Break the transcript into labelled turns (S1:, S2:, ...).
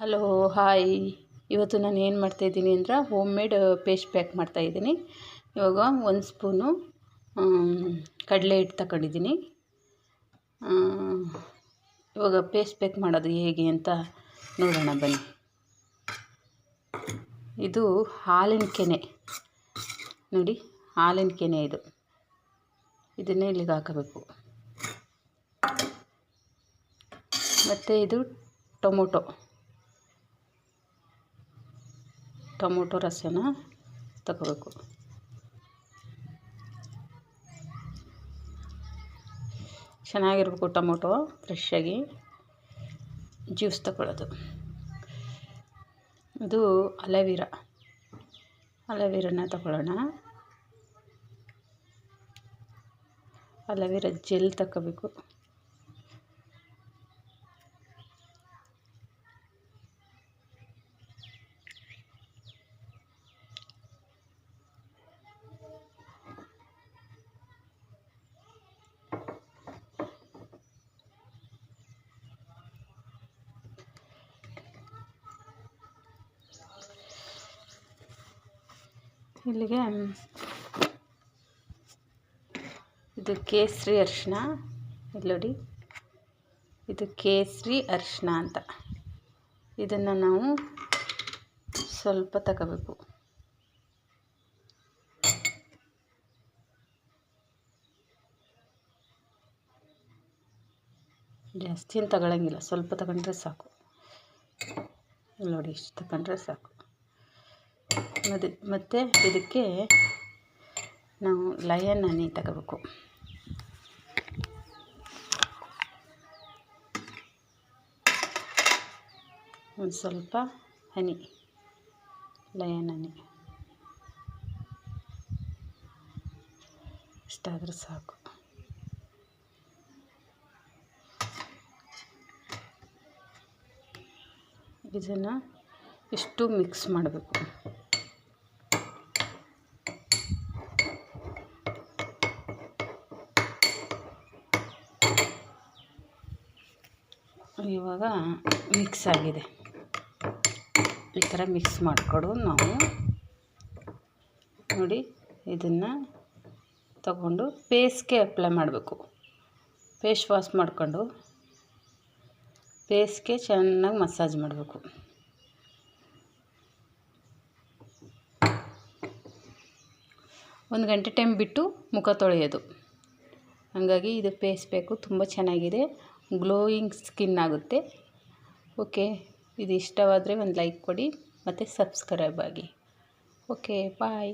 S1: Hello hi. ಇವತ್ತು ನಾನು ಏನು ಮಾಡ್ತಾಯಿದ್ದೀನಿ ಅಂದ್ರೆ ಹೋಮ್ ಮೇಡ್ ಪೇಸ್ಟ್ ಪ್ಯಾಕ್ ಮಾಡ್ತಾಯಿದ್ದೀನಿ. ಇವಾಗ 1 ಸ್ಪೂನು ಕಡಲೆ ಹಿಟ್ಟು ತಗೊಂಡಿದ್ದೀನಿ. ಇವಾಗ ಪೇಸ್ಟ್ ಪ್ಯಾಕ್ ಮಾಡೋದು ಹೇಗೆ ಅಂತ ನೋಡೋಣ ಬನ್ನಿ. ಇದು ಹಾಲಿನ ಕೆನೆ ನೋಡಿ, ಹಾಲಿನ ಕೆನೆ ಇದನ್ನೇ ಇಲ್ಲಿಗೆ ಹಾಕಬೇಕು. ಮತ್ತು ಇದು ಟೊಮೊಟೊ ರಸನ ತಗೋಬೇಕು. ಚೆನ್ನಾಗಿರ್ಬೇಕು ಟೊಮೊಟೊ, ಫ್ರೆಶ್ಶಾಗಿ ಜ್ಯೂಸ್ ತಗೊಳ್ಳೋದು. ಇದು ಅಲವೀರನ ತಗೊಳ್ಳೋಣ. ಅಲವೀರ ಜೆಲ್ ತಗೋಬೇಕು. ಇಲ್ಲಿಗೆ ಇದು ಕೇಸರಿ ಅರಿಶಿನ, ಇಲ್ಲಿ ನೋಡಿ, ಇದು ಕೇಸರಿ ಅರಿಶಿನ ಅಂತ. ಇದನ್ನು ನಾವು ಸ್ವಲ್ಪ ತಗೋಬೇಕು. ಜಾಸ್ತಿ ಏನು ತಗೊಳ್ಳಂಗಿಲ್ಲ, ಸ್ವಲ್ಪ ತಗೊಂಡ್ರೆ ಸಾಕು. ಇಲ್ಲಿ ನೋಡಿ, ಇಷ್ಟು ತಗೊಂಡ್ರೆ ಸಾಕು. ಮತ್ತು ಇದಕ್ಕೆ ನಾವು ಲಯನ್ ಹನಿ ತಗೋಬೇಕು. ಒಂದು ಸ್ವಲ್ಪ ಹನಿ, ಲಯನ್ ಹನಿ ಇಷ್ಟಾದರೆ ಸಾಕು. ಇದನ್ನು ಇಷ್ಟು ಮಿಕ್ಸ್ ಮಾಡಬೇಕು. ಇವಾಗ ಮಿಕ್ಸ್ ಆಗಿದೆ. ಈ ಥರ ಮಿಕ್ಸ್ ಮಾಡಿಕೊಂಡು ನಾವು ನೋಡಿ, ಇದನ್ನು ತಗೊಂಡು ಫೇಸ್ಗೆ ಅಪ್ಲೈ ಮಾಡಬೇಕು. ಫೇಸ್ ವಾಶ್ ಮಾಡಿಕೊಂಡು ಫೇಸ್ಗೆ ಚೆನ್ನಾಗಿ ಮಸಾಜ್ ಮಾಡಬೇಕು. ಒಂದು ಗಂಟೆ ಟೈಮ್ ಬಿಟ್ಟು ಮುಖ ತೊಳೆಯೋದು. ಹಾಗಾಗಿ ಇದು ಫೇಸ್ ಪ್ಯಾಕು ತುಂಬ ಚೆನ್ನಾಗಿದೆ, ಗ್ಲೋಯಿಂಗ್ ಸ್ಕಿನ್ ಆಗುತ್ತೆ. ಓಕೆ, ಇದು ಇಷ್ಟವಾದರೆ ಒಂದು ಲೈಕ್ ಕೊಡಿ ಮತ್ತು ಸಬ್ಸ್ಕ್ರೈಬ್ ಆಗಿ. ಓಕೆ, ಬಾಯ್.